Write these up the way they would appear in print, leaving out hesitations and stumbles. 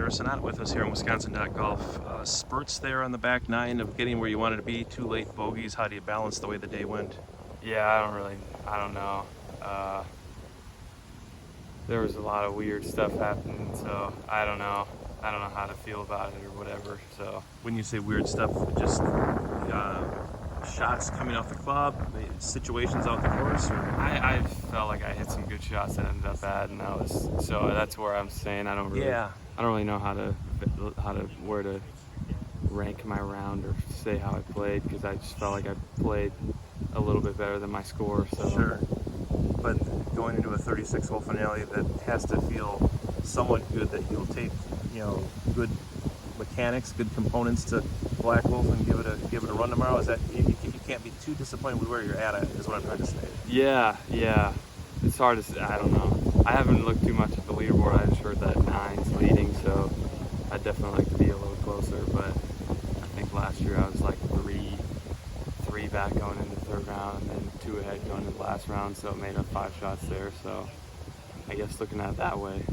Andrews not with us here in Wisconsin.golf. Spurts there on the back nine of getting where you wanted to be, 2 late bogeys. How do you balance the way the day went? Yeah, I don't know. There was a lot of weird stuff happening, so I don't know how to feel about it or whatever. So When you say weird stuff, just shots coming off the club, situations out the course, or I felt like I hit some good shots that ended up bad, and that's where I'm saying I don't really know where to rank my round or say how I played, because I just felt like I played a little bit better than my score. So Sure. But going into a 36-hole finale, that has to feel somewhat good that you'll take, good mechanics, good components to Black Wolf and give it a run tomorrow. Is that you can't be too disappointed with where you're at? Is what I'm trying to say. Yeah. It's hard to say. I don't know. I haven't looked too much at the leaderboard. I just heard that 9's leading, so I'd definitely like to be a little closer. But I think last year I was like three back going into the third round, and then 2 ahead going into the last round, so it made up 5 shots there. So I guess looking at it that way,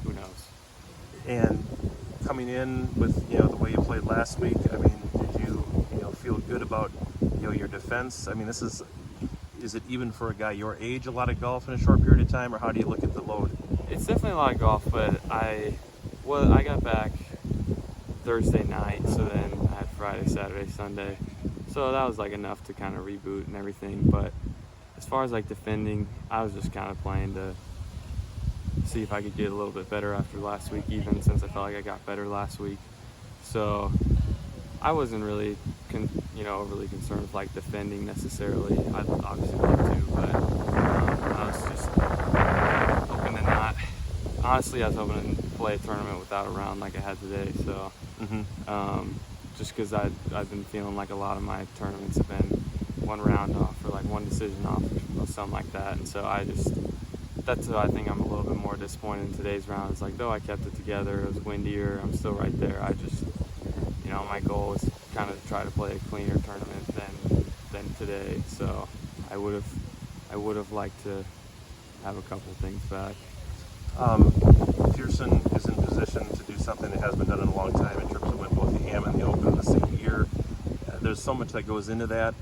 who knows? And coming in with the way you played last week, I mean, did you feel good about your defense? I mean, is it even for a guy your age a lot of golf in a short period of time, or how do you look at the load? It's definitely a lot of golf, but I got back Thursday night, so then I had Friday, Saturday, Sunday. So that was like enough to kind of reboot and everything. But as far as like defending, I was just kind of playing to see if I could get a little bit better after last week, even since I felt like I got better last week. So I wasn't really overly concerned with like defending necessarily. I'd obviously love to, but I was just hoping to not. Honestly, I was hoping to play a tournament without a round like I had today. So. Just because I've been feeling like a lot of my tournaments have been 1 round off or like 1 decision off or something like that, and so that's why I think I'm a little bit more disappointed in today's round. It's like, though I kept it together, it was windier, I'm still right there. I just, my goal was kind of to try to play a cleaner tournament than today, so I would have liked to have a couple things back. Pearson is in position to do something that hasn't been done in a long time in terms of win both the Am and the Open in the same year. There's so much that goes into that.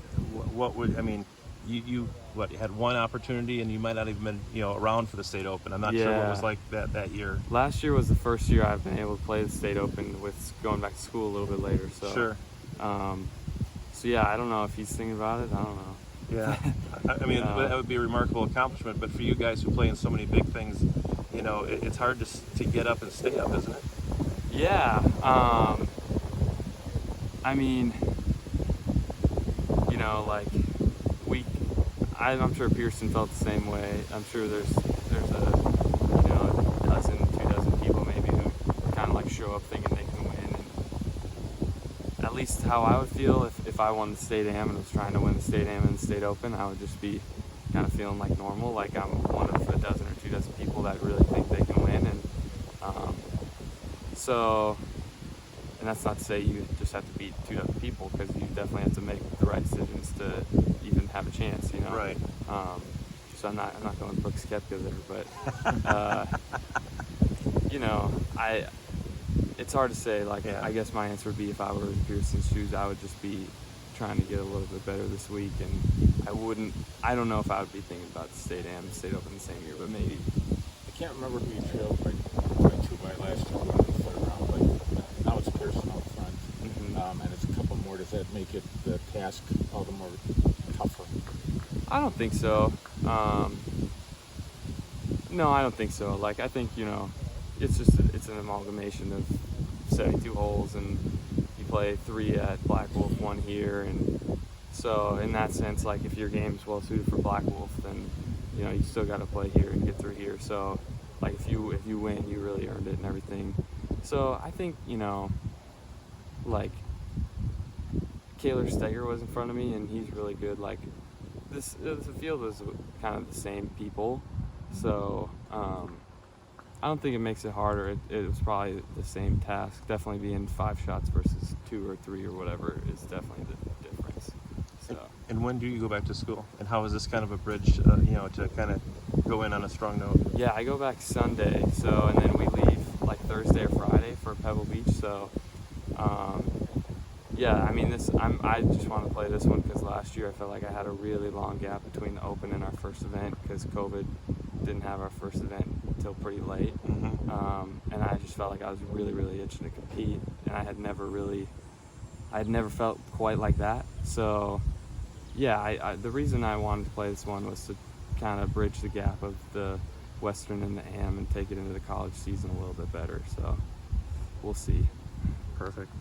You had 1 opportunity and you might not even been around for the State Open. I'm not sure what it was like that year. Last year was the first year I've been able to play the State Open with going back to school a little bit later. So sure. So yeah, I don't know if he's thinking about it. I don't know. Yeah, I mean that would be a remarkable accomplishment. But for you guys who play in so many big things, it's hard to get up and stay up, isn't it? Yeah. I mean, I'm sure Pearson felt the same way. I'm sure there's a dozen, 2 dozen people maybe who kind of like show up thinking they can win. And at least how I would feel if I won the State Am and was trying to win the State Am and the State Open, I would just be kind of feeling like normal, like I'm one of a dozen or 2 dozen people that really think they can win. And and that's not to say you just have to beat 2 dozen people, because you definitely have to make the right decisions to even have a chance, Right. So I'm not going Brooks Koepka there, but it's hard to say. Like, yeah. I guess my answer would be, if I were in Pearson's shoes, I would just be trying to get a little bit better this week, and I don't know if I would be thinking about the State Am and State Open the same year, but maybe. I can't remember who you trailed by 22 by last year in the third round, but now it's Pearson out front, and it's a couple more. Does that make it the task all the more tougher? I don't think so. No, I don't think so. Like, I think, it's an amalgamation of 72 holes, and you play 3 at Black Wolf, 1 here, and so in that sense, like, if your game's well suited for Black Wolf, then you still got to play here and get through here. So, like, if you win, you really earned it and everything. So I think like, Kaylor Steger was in front of me, and he's really good. Like, the field was kind of the same people, so I don't think it makes it harder. It was probably the same task. Definitely being 5 shots versus 2 or 3 or whatever is definitely the difference. So. And when do you go back to school? And how is this kind of a bridge, to kind of go in on a strong note? Yeah, I go back Sunday. So, and then we leave like Thursday or So, yeah, I mean, I just want to play this one because last year I felt like I had a really long gap between the Open and our first event because COVID didn't have our first event until pretty late. And I just felt like I was really, really itching to compete, and I had never felt quite like that. So, yeah, the reason I wanted to play this one was to kind of bridge the gap of the Western and the Am and take it into the college season a little bit better. So, we'll see. Perfect.